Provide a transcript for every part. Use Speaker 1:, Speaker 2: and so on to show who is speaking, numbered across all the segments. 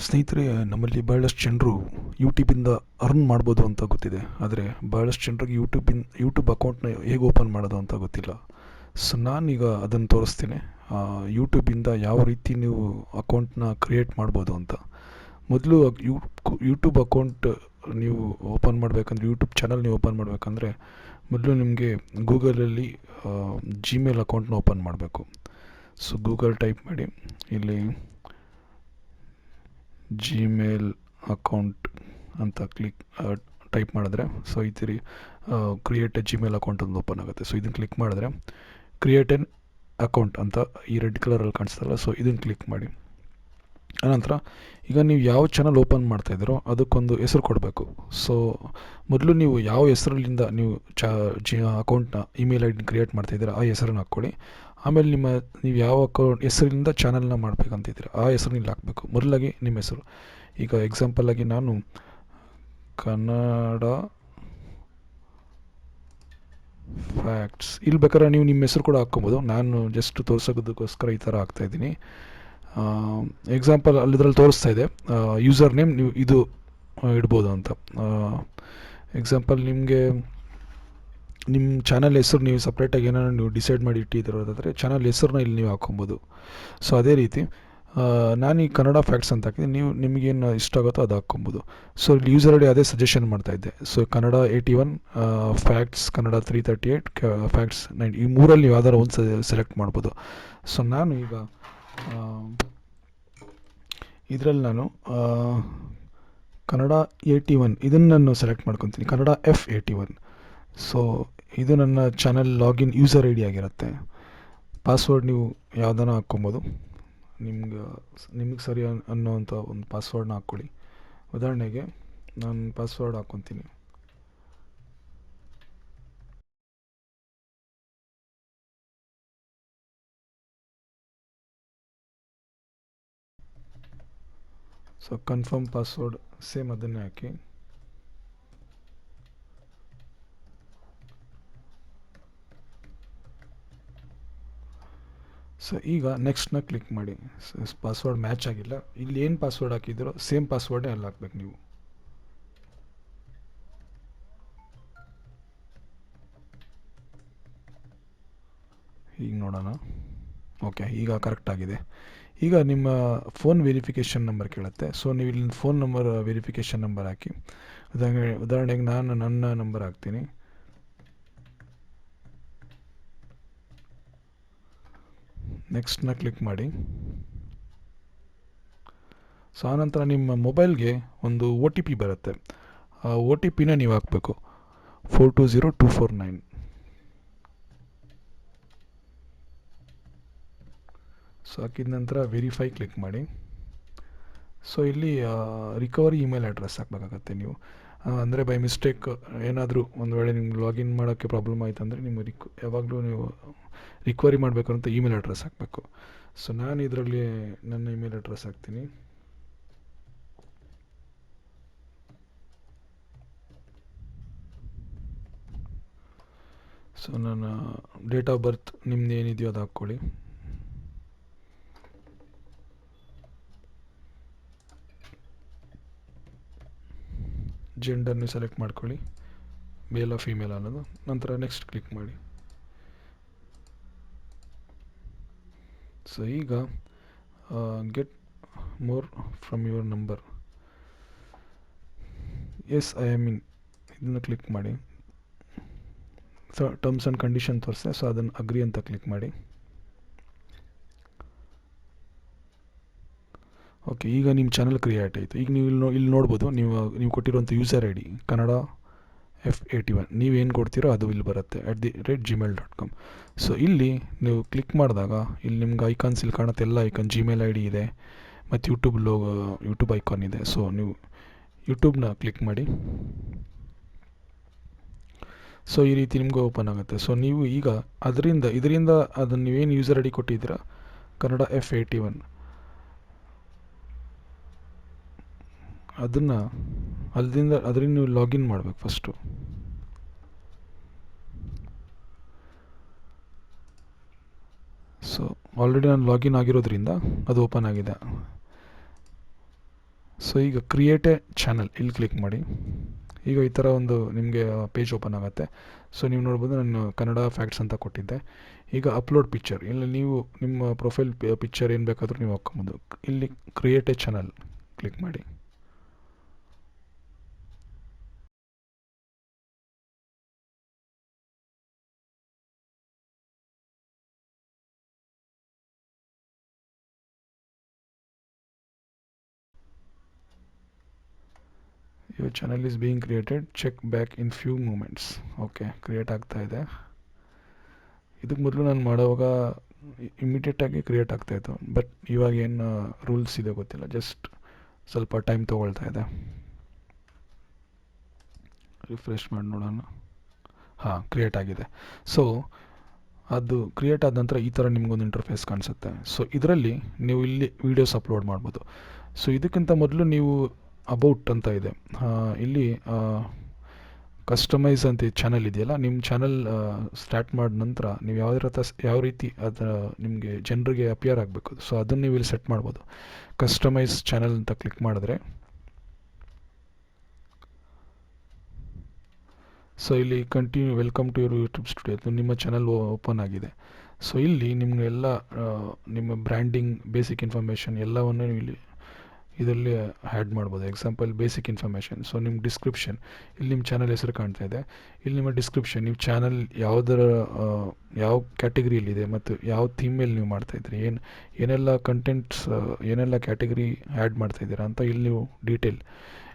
Speaker 1: ಸ್ನೇಹಿತರೆ, ನಮ್ಮಲ್ಲಿ ಭಾಳಷ್ಟು ಜನರು ಯೂಟ್ಯೂಬಿಂದ ಅರ್ನ್ ಮಾಡ್ಬೋದು ಅಂತ ಗೊತ್ತಿದೆ. ಆದರೆ ಭಾಳಷ್ಟು ಜನರಿಗೆ ಯೂಟ್ಯೂಬ್ ಅಕೌಂಟ್ನ ಹೇಗೆ ಓಪನ್ ಮಾಡೋದು ಅಂತ ಗೊತ್ತಿಲ್ಲ. ಸೊ ನಾನೀಗ ಅದನ್ನು ತೋರಿಸ್ತೀನಿ. ಯೂಟ್ಯೂಬಿಂದ ಯಾವ ರೀತಿ ನೀವು ಅಕೌಂಟ್ನ ಕ್ರಿಯೇಟ್ ಮಾಡ್ಬೋದು ಅಂತ. ಮೊದಲು ಯೂಟ್ಯೂಬ್ ಅಕೌಂಟ್ ನೀವು ಓಪನ್ ಮಾಡಬೇಕಂದ್ರೆ, ಯೂಟ್ಯೂಬ್ ಚಾನಲ್ ನೀವು ಓಪನ್ ಮಾಡಬೇಕಂದ್ರೆ ಮೊದಲು ನಿಮಗೆ ಗೂಗಲಲ್ಲಿ ಜಿಮೇಲ್ ಅಕೌಂಟ್ನ ಓಪನ್ ಮಾಡಬೇಕು. ಸೊ ಗೂಗಲ್ ಟೈಪ್ ಮಾಡಿ, ಇಲ್ಲಿ ಜಿಮೇಲ್ ಅಕೌಂಟ್ ಅಂತ ಟೈಪ್ ಮಾಡಿದ್ರೆ ಸೊ ಈ ಥರ ಕ್ರಿಯೇಟ್ ಎ ಜಿಮೇಲ್ ಅಕೌಂಟ್ ಒಂದು ಓಪನ್ ಆಗುತ್ತೆ. ಸೊ ಇದನ್ನು ಕ್ಲಿಕ್ ಮಾಡಿದ್ರೆ ಕ್ರಿಯೇಟ್ ಎನ್ ಅಕೌಂಟ್ ಅಂತ ಈ ರೆಡ್ ಕಲರಲ್ಲಿ ಕಾಣಿಸ್ತಲ್ಲ, ಸೊ ಇದನ್ನು ಕ್ಲಿಕ್ ಮಾಡಿ. ಆನಂತರ ಈಗ ನೀವು ಯಾವ ಚಾನಲ್ ಓಪನ್ ಮಾಡ್ತಾಯಿದ್ದೀರೋ ಅದಕ್ಕೊಂದು ಹೆಸರು ಕೊಡಬೇಕು. ಸೊ ಮೊದಲು ನೀವು ಯಾವ ಹೆಸರಲ್ಲಿಂದ ನೀವು ಅಕೌಂಟ್ನ ಇಮೇಲ್ ಐ ಡಿ ಕ್ರಿಯೇಟ್ ಮಾಡ್ತಾಯಿದ್ದೀರಾ ಆ ಹೆಸರನ್ನು ಹಾಕ್ಕೊಳ್ಳಿ. ಆಮೇಲೆ ನೀವು ಯಾವ ಹೆಸರಿಂದ ಚಾನಲ್ನ ಮಾಡಬೇಕಂತಿದ್ದೀರ ಆ ಹೆಸರು ಇಲ್ಲಿ ಹಾಕಬೇಕು. ಮೊದಲಾಗಿ ನಿಮ್ಮ ಹೆಸರು, ಈಗ ಎಕ್ಸಾಂಪಲಾಗಿ ನಾನು ಕನ್ನಡ ಫ್ಯಾಕ್ಟ್ಸ್, ಇಲ್ಲಿ ಬೇಕಾದ್ರೆ ನೀವು ನಿಮ್ಮ ಹೆಸರು ಕೂಡ ಹಾಕ್ಕೊಬೋದು. ನಾನು ಜಸ್ಟ್ ತೋರಿಸೋದಕ್ಕೋಸ್ಕರ ಈ ಥರ ಹಾಕ್ತಾಯಿದ್ದೀನಿ. ಎಕ್ಸಾಂಪಲ್ ಅಲ್ಲಿದ್ರಲ್ಲಿ ತೋರಿಸ್ತಾ ಇದೆ ಯೂಸರ್ ನೇಮ್ ನೀವು ಇದು ಇಡ್ಬೋದು ಅಂತ. ಎಕ್ಸಾಂಪಲ್ ನಿಮಗೆ ನಿಮ್ಮ ಚಾನಲ್ ಹೆಸರು ನೀವು ಸಪ್ರೇಟಾಗಿ ಏನಾದ್ರು ನೀವು ಡಿಸೈಡ್ ಮಾಡಿ ಇಟ್ಟಿರೋದಾದರೆ ಚಾನಲ್ ಹೆಸರನ್ನ ಇಲ್ಲಿ ನೀವು ಹಾಕ್ಕೊಬೋದು. ಸೊ ಅದೇ ರೀತಿ ನಾನು ಈ ಕನ್ನಡ ಫ್ಯಾಕ್ಟ್ಸ್ ಅಂತ ಹಾಕಿದೆ, ನಿಮಗೇನು ಇಷ್ಟ ಆಗುತ್ತೋ ಅದು ಹಾಕ್ಕೊಬೋದು. ಸೊ ಇಲ್ಲಿ ಯೂಸರ್ ಐಡಿ ಅದೇ ಸಜೆಷನ್ ಮಾಡ್ತಾಯಿದ್ದೆ. So Kannada 81, facts Kannada 338, facts 9, ಈ ಮೂರಲ್ಲಿ ನೀವು ಯಾವ್ದಾರು ಒಂದು ಸೆಲೆಕ್ಟ್ ಮಾಡ್ಬೋದು. ಸೊ ನಾನು ಈಗ ಇದರಲ್ಲಿ ನಾನು ಕನ್ನಡ 81 ಇದನ್ನು ನಾನು ಸೆಲೆಕ್ಟ್ ಮಾಡ್ಕೊತೀನಿ, ಕನ್ನಡ F81. ಸೊ ಇದು ನನ್ನ channel login user I D ಆಗಿರುತ್ತೆ. ಪಾಸ್ವರ್ಡ್ ನೀವು ಯಾವುದನ್ನ ಹಾಕ್ಕೊಬೋದು, ನಿಮಗೆ ಸರಿ ಅನ್ನೋವಂಥ ಒಂದು ಪಾಸ್ವರ್ಡ್ನ ಹಾಕ್ಕೊಳ್ಳಿ. ಉದಾಹರಣೆಗೆ ನಾನು ಪಾಸ್ವರ್ಡ್ ಹಾಕ್ಕೊತೀನಿ. ಸೊ ಕನ್ಫರ್ಮ್ ಪಾಸ್ವರ್ಡ್ ಸೇಮ್ ಅದನ್ನೇ ಹಾಕಿ. ಸೊ ಈಗ ನೆಕ್ಸ್ಟ್ನ ಕ್ಲಿಕ್ ಮಾಡಿ. ಪಾಸ್ವರ್ಡ್ ಮ್ಯಾಚ್ ಆಗಿಲ್ಲ, ಇಲ್ಲಿ ಏನು ಪಾಸ್ವರ್ಡ್ ಹಾಕಿದ್ದೀರೋ ಸೇಮ್ ಪಾಸ್ವರ್ಡೇ ಅಲ್ಲಿ ಹಾಕ್ಬೇಕು ನೀವು. ಈಗ ನೋಡೋಣ. ಓಕೆ, ಈಗ ಕರೆಕ್ಟಾಗಿದೆ. ಈಗ ನಿಮ್ಮ ಫೋನ್ ವೆರಿಫಿಕೇಷನ್ ನಂಬರ್ ಕೇಳುತ್ತೆ. ಸೊ ನೀವು ಇಲ್ಲಿ ಫೋನ್ ನಂಬರ್ ವೆರಿಫಿಕೇಷನ್ ನಂಬರ್ ಹಾಕಿ. ಉದಾಹರಣೆಗೆ ನಾನು ನನ್ನ ನಂಬರ್ ಹಾಕ್ತೀನಿ. ನೆಕ್ಸ್ಟ್ನ ಕ್ಲಿಕ್ ಮಾಡಿ. ಸೊ ಆನಂತರ ನಿಮ್ಮ ಮೊಬೈಲ್ಗೆ ಒಂದು OTP ಬರುತ್ತೆ. ಆ OTPನ ನೀವು ಹಾಕಬೇಕು, 420249. ಸೊ ಹಾಕಿದ ನಂತರ ವೆರಿಫೈ ಕ್ಲಿಕ್ ಮಾಡಿ. ಸೊ ಇಲ್ಲಿ ರಿಕವರಿ ಇಮೇಲ್ ಅಡ್ರೆಸ್ ಹಾಕಬೇಕಾಗತ್ತೆ ನೀವು. ಅಂದರೆ ಬೈ ಮಿಸ್ಟೇಕ್ ಏನಾದರೂ ಒಂದು ವೇಳೆ ನಿಮ್ಗೆ ಲಾಗಿನ್ ಮಾಡೋಕ್ಕೆ ಪ್ರಾಬ್ಲಮ್ ಆಯಿತು ಅಂದರೆ ನಿಮ್ಮ ಯಾವಾಗಲೂ ನೀವು ರಿಕವರಿ ಮಾಡಬೇಕು ಅಂತ ಇಮೇಲ್ ಅಡ್ರೆಸ್ ಹಾಕಬೇಕು. ಸೊ ನಾನು ಇದರಲ್ಲಿ ನನ್ನ ಇಮೇಲ್ ಅಡ್ರೆಸ್ ಹಾಕ್ತೀನಿ. ಸೊ ನನ್ನ ಡೇಟ್ ಆಫ್ ಬರ್ತ್ ನಿಮ್ದು ಏನಿದೆಯೋ ಅದು ಹಾಕ್ಕೊಳ್ಳಿ. ಜೆಂಡರ್ನ ಸೆಲೆಕ್ಟ್ ಮಾಡ್ಕೊಳ್ಳಿ, ಮೇಲ್ ಆ ಫೀಮೇಲ್ ಅನ್ನೋದು. ನಂತರ ನೆಕ್ಸ್ಟ್ ಕ್ಲಿಕ್ ಮಾಡಿ. ಸೊ ಈಗ get more from your number, yes I am in ಇದನ್ನು ಕ್ಲಿಕ್ ಮಾಡಿ. ಸೊ ಟರ್ಮ್ಸ್ ಆ್ಯಂಡ್ ಕಂಡೀಷನ್ ತೋರಿಸ್ತೆ, ಸೊ ಅದನ್ನು ಅಗ್ರಿ ಅಂತ ಕ್ಲಿಕ್ ಮಾಡಿ. ಓಕೆ, ಈಗ ನಿಮ್ಮ ಚಾನಲ್ ಕ್ರಿಯೇಟ್ ಆಯಿತು. ಈಗ ನೀವು ಇಲ್ಲಿ ನೋಡ್ಬೋದು, ನೀವು ಕೊಟ್ಟಿರುವಂಥ user I D Kannada F81 ನೀವೇನು ಕೊಡ್ತೀರೋ ಅದು ಇಲ್ಲಿ ಬರುತ್ತೆ @gmail.com. ಸೊ ಇಲ್ಲಿ ನೀವು ಕ್ಲಿಕ್ ಮಾಡಿದಾಗ ಇಲ್ಲಿ ನಿಮ್ಗೆ ಐಕಾನ್ಸ್ ಇಲ್ಲಿ ಕಾಣುತ್ತೆ, ಎಲ್ಲ ಐಕಾನ್ ಜಿಮೇಲ್ ID ಇದೆ ಮತ್ತು ಯೂಟ್ಯೂಬ್ ಐಕಾನ್ ಇದೆ. ಸೊ ನೀವು ಯೂಟ್ಯೂಬ್ನ ಕ್ಲಿಕ್ ಮಾಡಿ. ಸೊ ಈ ರೀತಿ ನಿಮ್ಗೆ ಓಪನ್ ಆಗುತ್ತೆ. ಸೊ ನೀವು ಈಗ ಇದರಿಂದ ಅದನ್ನು ನೀವೇನು ಯೂಸರ್ ಐ ಡಿ ಕೊಟ್ಟಿದ್ದೀರಾ ಕನ್ನಡ F81 ಅದರಿಂದ ನೀವು ಲಾಗಿನ್ ಮಾಡಬೇಕು ಫಸ್ಟು. ಸೊ ಆಲ್ರೆಡಿ ನಾನು ಲಾಗಿನ್ ಆಗಿರೋದ್ರಿಂದ ಅದು ಓಪನ್ ಆಗಿದೆ. ಸೊ ಈಗ ಕ್ರಿಯೇಟ್ ಎ ಚಾನಲ್ ಇಲ್ಲಿ ಕ್ಲಿಕ್ ಮಾಡಿ. ಈಗ ಈ ಥರ ಒಂದು ನಿಮಗೆ ಪೇಜ್ ಓಪನ್ ಆಗುತ್ತೆ. ಸೊ ನೀವು ನೋಡ್ಬೋದು ನಾನು ಕನ್ನಡ ಫ್ಯಾಕ್ಟ್ಸ್ ಅಂತ ಕೊಟ್ಟಿದ್ದೆ. ಈಗ ಅಪ್ಲೋಡ್ ಪಿಕ್ಚರ್, ಇಲ್ಲಿ ನೀವು ನಿಮ್ಮ ಪ್ರೊಫೈಲ್ ಪಿಕ್ಚರ್ ಏನು ಬೇಕಾದರೂ ನೀವು ಹಾಕ್ಕೊಬೋದು. ಇಲ್ಲಿ ಕ್ರಿಯೇಟ್ ಎ ಚಾನಲ್ ಕ್ಲಿಕ್ ಮಾಡಿ. Your channel is being created, check back in few moments. Okay, create ಆಗ್ತಾ ಇದೆ. ಇದಕ್ಕೆ ಮೊದಲು ನಾನು ಮಾಡುವಾಗ ಇಮಿಡಿಯೇಟಾಗಿ ಕ್ರಿಯೇಟ್ ಆಗ್ತಾಯಿತ್ತು, ಬಟ್ ಇವಾಗ ಏನು ರೂಲ್ಸ್ ಇದೆ ಗೊತ್ತಿಲ್ಲ, ಜಸ್ಟ್ ಸ್ವಲ್ಪ ಟೈಮ್ ತೊಗೊಳ್ತಾ ಇದೆ. ರಿಫ್ರೆಶ್ ಮಾಡಿ ನೋಡೋಣ. ಹಾಂ, ಕ್ರಿಯೇಟ್ ಆಗಿದೆ. ಸೊ ಅದು ಕ್ರಿಯೇಟ್ ಆದ ನಂತರ ಈ ಥರ ನಿಮಗೊಂದು ಇಂಟರ್ಫೇಸ್ ಕಾಣಿಸುತ್ತೆ. ಸೊ ಇದರಲ್ಲಿ ನೀವು ಇಲ್ಲಿ ವೀಡಿಯೋಸ್ ಅಪ್ಲೋಡ್ ಮಾಡ್ಬೋದು. ಸೊ ಇದಕ್ಕಿಂತ ಮೊದಲು ನೀವು ಅಬೌಟ್ ಅಂತ ಇದೆ, ಇಲ್ಲಿ ಕಸ್ಟಮೈಸ್ ಅಂತ ಚಾನಲ್ ಇದೆಯಲ್ಲ, ನಿಮ್ಮ ಚಾನಲ್ ಸ್ಟಾರ್ಟ್ ಮಾಡಿದ ನಂತರ ನೀವು ಯಾವ ರೀತಿ ಅದು ನಿಮಗೆ ಜನರಿಗೆ ಅಪಿಯರ್ ಆಗಬೇಕು, ಸೊ ಅದನ್ನು ನೀವು ಇಲ್ಲಿ ಸೆಟ್ ಮಾಡ್ಬೋದು. ಕಸ್ಟಮೈಸ್ ಚಾನಲ್ ಅಂತ ಕ್ಲಿಕ್ ಮಾಡಿದ್ರೆ ಸೊ ಇಲ್ಲಿ continue welcome to your YouTube studio, ನಿಮ್ಮ ಚಾನಲ್ ಓಪನ್ ಆಗಿದೆ. ಸೊ ಇಲ್ಲಿ ನಿಮಗೆಲ್ಲ ನಿಮ್ಮ ಬ್ರ್ಯಾಂಡಿಂಗ್, ಬೇಸಿಕ್ ಇನ್ಫಾರ್ಮೇಷನ್ ಎಲ್ಲವನ್ನು ಇಲ್ಲಿ ಇದರಲ್ಲಿ ಆ್ಯಡ್ ಮಾಡ್ಬೋದು. Example basic information. ಸೊ ನಿಮ್ಮ ಡಿಸ್ಕ್ರಿಪ್ಷನ್, ಇಲ್ಲಿ ನಿಮ್ಮ ಚಾನಲ್ ಹೆಸರು ಕಾಣ್ತಾ ಇದೆ. ಇಲ್ಲಿ ನಿಮ್ಮ ಡಿಸ್ಕ್ರಿಪ್ಷನ್, ನೀವು ಚಾನಲ್ ಯಾವ ಕ್ಯಾಟಗರಿಯಲ್ಲಿದೆ ಮತ್ತು ಯಾವ ಥೀಮ್ ಮೇಲೆ ನೀವು ಮಾಡ್ತಾಯಿದ್ರಿ, ಏನೆಲ್ಲ ಕಂಟೆಂಟ್ಸ್, ಏನೆಲ್ಲ ಕ್ಯಾಟಗರಿ ಆ್ಯಡ್ ಮಾಡ್ತಾಯಿದ್ದೀರಾ ಅಂತ ಇಲ್ಲಿ ನೀವು ಡೀಟೇಲ್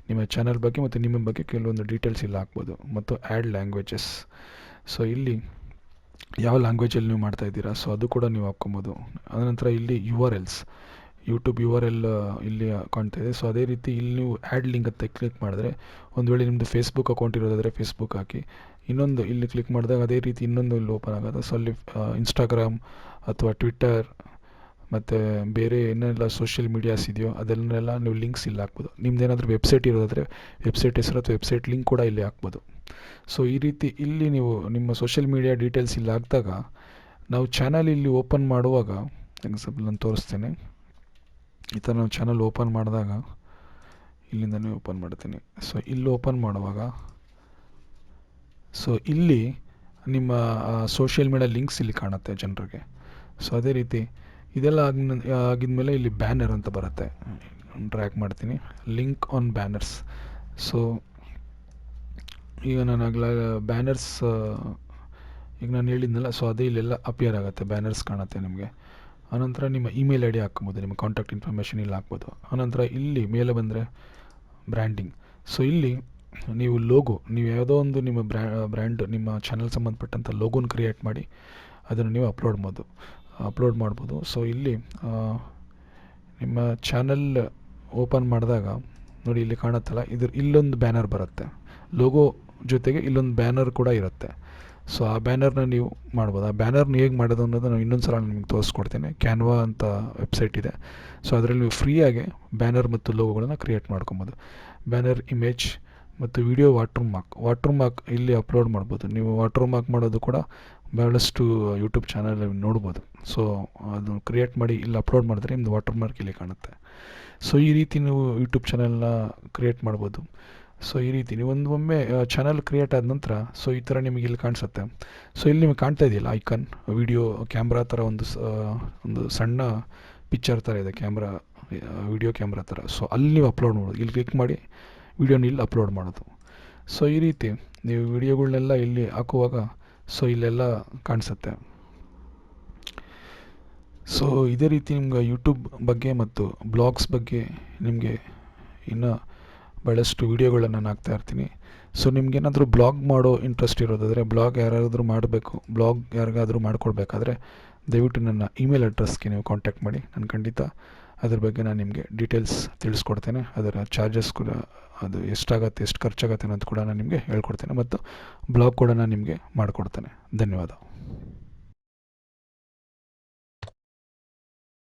Speaker 1: ನಿಮ್ಮ ಚಾನಲ್ ಬಗ್ಗೆ ಮತ್ತು ನಿಮ್ಮ ಬಗ್ಗೆ ಕೆಲವೊಂದು ಡೀಟೇಲ್ಸ್ ಇಲ್ಲಿ ಹಾಕ್ಬೋದು. ಮತ್ತು ಆ್ಯಡ್ ಲ್ಯಾಂಗ್ವೇಜಸ್, ಸೊ ಇಲ್ಲಿ ಯಾವ ಲ್ಯಾಂಗ್ವೇಜಲ್ಲಿ ನೀವು ಮಾಡ್ತಾಯಿದ್ದೀರಾ, ಸೊ ಅದು ಕೂಡ ನೀವು ಹಾಕ್ಕೊಬೋದು. ಅನಂತರ ಇಲ್ಲಿ URLs, ಯೂಟ್ಯೂಬ್ URL ಇಲ್ಲಿ ಕಾಣ್ತಾ ಇದೆ. ಸೊ ಅದೇ ರೀತಿ ಇಲ್ಲಿ ನೀವು ಆ್ಯಡ್ ಲಿಂಕ್ ಅಂತ ಕ್ಲಿಕ್ ಮಾಡಿದ್ರೆ, ಒಂದು ವೇಳೆ ನಿಮ್ಮದು ಫೇಸ್ಬುಕ್ ಅಕೌಂಟ್ ಇರೋದಾದರೆ ಫೇಸ್ಬುಕ್ ಹಾಕಿ. ಇನ್ನೊಂದು ಇಲ್ಲಿ ಕ್ಲಿಕ್ ಮಾಡಿದಾಗ ಅದೇ ರೀತಿ ಇನ್ನೊಂದು ಇಲ್ಲಿ ಓಪನ್ ಆಗುತ್ತೆ. ಸೊ ಅಲ್ಲಿ ಇನ್ಸ್ಟಾಗ್ರಾಮ್ ಅಥವಾ ಟ್ವಿಟ್ಟರ್ ಮತ್ತು ಬೇರೆ ಏನೆಲ್ಲ ಸೋಷಿಯಲ್ ಮೀಡಿಯಾಸ್ ಇದೆಯೋ ಅದನ್ನೆಲ್ಲ ನೀವು ಲಿಂಕ್ಸ್ ಇಲ್ಲಿ ಹಾಕ್ಬೋದು. ನಿಮ್ದೇನಾದರೂ ವೆಬ್ಸೈಟ್ ಇರೋದಾದರೆ ವೆಬ್ಸೈಟ್ ಹೆಸರು ಅಥವಾ ವೆಬ್ಸೈಟ್ ಲಿಂಕ್ ಕೂಡ ಇಲ್ಲಿ ಹಾಕ್ಬೋದು. ಸೊ ಈ ರೀತಿ ಇಲ್ಲಿ ನೀವು ನಿಮ್ಮ ಸೋಷಿಯಲ್ ಮೀಡಿಯಾ ಡೀಟೇಲ್ಸ್ ಇಲ್ಲಿ ಹಾಕಿದಾಗ, ನಾವು ಚಾನಲ್ ಇಲ್ಲಿ ಓಪನ್ ಮಾಡುವಾಗ, ಎಕ್ಸಾಂಪಲ್ ನಾನು ತೋರಿಸ್ತೇನೆ. ಈ ಥರ ನಾವು ಚಾನಲ್ ಓಪನ್ ಮಾಡಿದಾಗ ಇಲ್ಲಿಂದನೇ ಓಪನ್ ಮಾಡ್ತೀನಿ. ಸೊ ಇಲ್ಲಿ ಓಪನ್ ಮಾಡುವಾಗ ಸೊ ಇಲ್ಲಿ ನಿಮ್ಮ ಸೋಷಿಯಲ್ ಮೀಡಿಯಾ ಲಿಂಕ್ಸ್ ಇಲ್ಲಿ ಕಾಣುತ್ತೆ ಜನರಿಗೆ. ಸೊ ಅದೇ ರೀತಿ ಇದೆಲ್ಲ ಆಗಿದ್ಮೇಲೆ ಇಲ್ಲಿ ಬ್ಯಾನರ್ ಅಂತ ಬರುತ್ತೆ, ಡ್ರ್ಯಾಗ್ ಮಾಡ್ತೀನಿ, ಲಿಂಕ್ ಆನ್ ಬ್ಯಾನರ್ಸ್. ಸೊ ಈಗ ನಾನು ಬ್ಯಾನರ್ಸ್ ಈಗ ನಾನು ಹೇಳಿದ್ನಲ್ಲ, ಸೊ ಅದೇ ಇಲ್ಲೆಲ್ಲ ಅಪಿಯರ್ ಆಗುತ್ತೆ, ಬ್ಯಾನರ್ಸ್ ಕಾಣುತ್ತೆ ನಿಮಗೆ. ಆನಂತರ ನಿಮ್ಮ ಇಮೇಲ್ ID ಹಾಕ್ಬೋದು, ನಿಮ್ಮ ಕಾಂಟ್ಯಾಕ್ಟ್ ಇನ್ಫಾರ್ಮೇಷನ್ ಇಲ್ಲಿ ಹಾಕ್ಬೋದು. ಆನಂತರ ಇಲ್ಲಿ ಮೇಲೆ ಬಂದರೆ ಬ್ರ್ಯಾಂಡಿಂಗ್. ಸೊ ಇಲ್ಲಿ ನೀವು ಲೋಗೋ, ನೀವು ಯಾವುದೋ ಒಂದು ನಿಮ್ಮ ಬ್ರ್ಯಾಂಡ್, ನಿಮ್ಮ ಚಾನಲ್ ಸಂಬಂಧಪಟ್ಟಂಥ ಲೋಗೋನ ಕ್ರಿಯೇಟ್ ಮಾಡಿ ಅದನ್ನು ನೀವು ಅಪ್ಲೋಡ್ ಮಾಡ್ಬೋದು. ಸೊ ಇಲ್ಲಿ ನಿಮ್ಮ ಚಾನಲ್ ಓಪನ್ ಮಾಡಿದಾಗ ನೋಡಿ, ಇಲ್ಲಿ ಕಾಣುತ್ತಲ್ಲ, ಇಲ್ಲೊಂದು ಬ್ಯಾನರ್ ಬರುತ್ತೆ, ಲೋಗೋ ಜೊತೆಗೆ ಇಲ್ಲೊಂದು ಬ್ಯಾನರ್ ಕೂಡ ಇರುತ್ತೆ. ಸೊ ಆ ಬ್ಯಾನರ್ನ ನೀವು ಮಾಡ್ಬೋದು. ಆ ಬ್ಯಾನರ್ನ ಹೇಗೆ ಮಾಡೋದು ಅನ್ನೋದು ನಾನು ಇನ್ನೊಂದು ಸಲ ನಿಮಗೆ ತೋರಿಸ್ಕೊಡ್ತೇನೆ. ಕ್ಯಾನ್ವಾ ಅಂತ ವೆಬ್ಸೈಟ್ ಇದೆ. ಸೊ ಅದರಲ್ಲಿ ನೀವು ಫ್ರೀಯಾಗಿ ಬ್ಯಾನರ್ ಮತ್ತು ಲೋಗೋಗಳನ್ನು ಕ್ರಿಯೇಟ್ ಮಾಡ್ಕೊಬೋದು. ಬ್ಯಾನರ್, ಇಮೇಜ್ ಮತ್ತು ವಿಡಿಯೋ ವಾಟರ್ ಮಾರ್ಕ್ ಇಲ್ಲಿ ಅಪ್ಲೋಡ್ ಮಾಡ್ಬೋದು. ನೀವು ವಾಟರ್ ಮಾರ್ಕ್ ಮಾಡೋದು ಕೂಡ ಭಾಳಷ್ಟು ಯೂಟ್ಯೂಬ್ ಚಾನಲ್ ನೋಡ್ಬೋದು. ಸೊ ಅದು ಕ್ರಿಯೇಟ್ ಮಾಡಿ ಇಲ್ಲಿ ಅಪ್ಲೋಡ್ ಮಾಡಿದ್ರೆ ನಿಮ್ಮದು ವಾಟರ್ ಮಾರ್ಕ್ ಇಲ್ಲಿ ಕಾಣುತ್ತೆ. ಸೊ ಈ ರೀತಿ ನೀವು ಯೂಟ್ಯೂಬ್ ಚಾನಲ್ನ ಕ್ರಿಯೇಟ್ ಮಾಡ್ಬೋದು. ಸೊ ಈ ರೀತಿ ನೀವು ಒಮ್ಮೆ ಚಾನಲ್ ಕ್ರಿಯೇಟ್ ಆದ ನಂತರ ಸೊ ಈ ಥರ ನಿಮಗೆ ಇಲ್ಲಿ ಕಾಣಿಸುತ್ತೆ. ಸೊ ಇಲ್ಲಿ ನಿಮಗೆ ಕಾಣ್ತಾ ಇದೆಯಲ್ಲ ಐಕನ್, ವಿಡಿಯೋ ಕ್ಯಾಮ್ರಾ ಥರ ಒಂದು ಸಣ್ಣ ಪಿಕ್ಚರ್ ಥರ ಇದೆ, ವಿಡಿಯೋ ಕ್ಯಾಮ್ರಾ ಥರ. ಸೊ ಅಲ್ಲಿ ನೀವು ಅಪ್ಲೋಡ್ ಮಾಡೋದು, ಇಲ್ಲಿ ಕ್ಲಿಕ್ ಮಾಡಿ ವಿಡಿಯೋನ ಇಲ್ಲಿ ಅಪ್ಲೋಡ್ ಮಾಡೋದು. ಸೊ ಈ ರೀತಿ ನೀವು ವಿಡಿಯೋಗಳನ್ನೆಲ್ಲ ಇಲ್ಲಿ ಹಾಕುವಾಗ ಸೊ ಇಲ್ಲೆಲ್ಲ ಕಾಣಿಸುತ್ತೆ. ಸೊ ಇದೇ ರೀತಿ ನಿಮ್ಗೆ ಯೂಟ್ಯೂಬ್ ಬಗ್ಗೆ ಮತ್ತು ಬ್ಲಾಗ್ಸ್ ಬಗ್ಗೆ ನಿಮಗೆ ಇನ್ನೂ ಭಾಳಷ್ಟು ವೀಡಿಯೋಗಳನ್ನು ನಾನು ಹಾಕ್ತಾ ಇರ್ತೀನಿ. ಸೊ ನಿಮ್ಗೇನಾದರೂ ಬ್ಲಾಗ್ ಮಾಡೋ ಇಂಟ್ರೆಸ್ಟ್ ಇರೋದಾದರೆ, ಬ್ಲಾಗ್ ಯಾರಿಗಾದರೂ ಮಾಡಿಕೊಡ್ಬೇಕಾದ್ರೆ ದಯವಿಟ್ಟು ನನ್ನ ಇಮೇಲ್ ಅಡ್ರೆಸ್ಗೆ ನೀವು ಕಾಂಟ್ಯಾಕ್ಟ್ ಮಾಡಿ. ನಾನು ಖಂಡಿತ ಅದ್ರ ಬಗ್ಗೆ ನಾನು ನಿಮಗೆ ಡೀಟೇಲ್ಸ್ ತಿಳಿಸ್ಕೊಡ್ತೇನೆ. ಅದರ ಚಾರ್ಜಸ್ ಕೂಡ, ಅದು ಎಷ್ಟಾಗತ್ತೆ, ಎಷ್ಟು ಖರ್ಚಾಗತ್ತೆ ಅನ್ನೋದು ಕೂಡ ನಾನು ನಿಮಗೆ ಹೇಳ್ಕೊಡ್ತೇನೆ, ಮತ್ತು ಬ್ಲಾಗ್ ಕೂಡ ನಾನು ನಿಮಗೆ ಮಾಡಿಕೊಡ್ತೇನೆ. ಧನ್ಯವಾದ.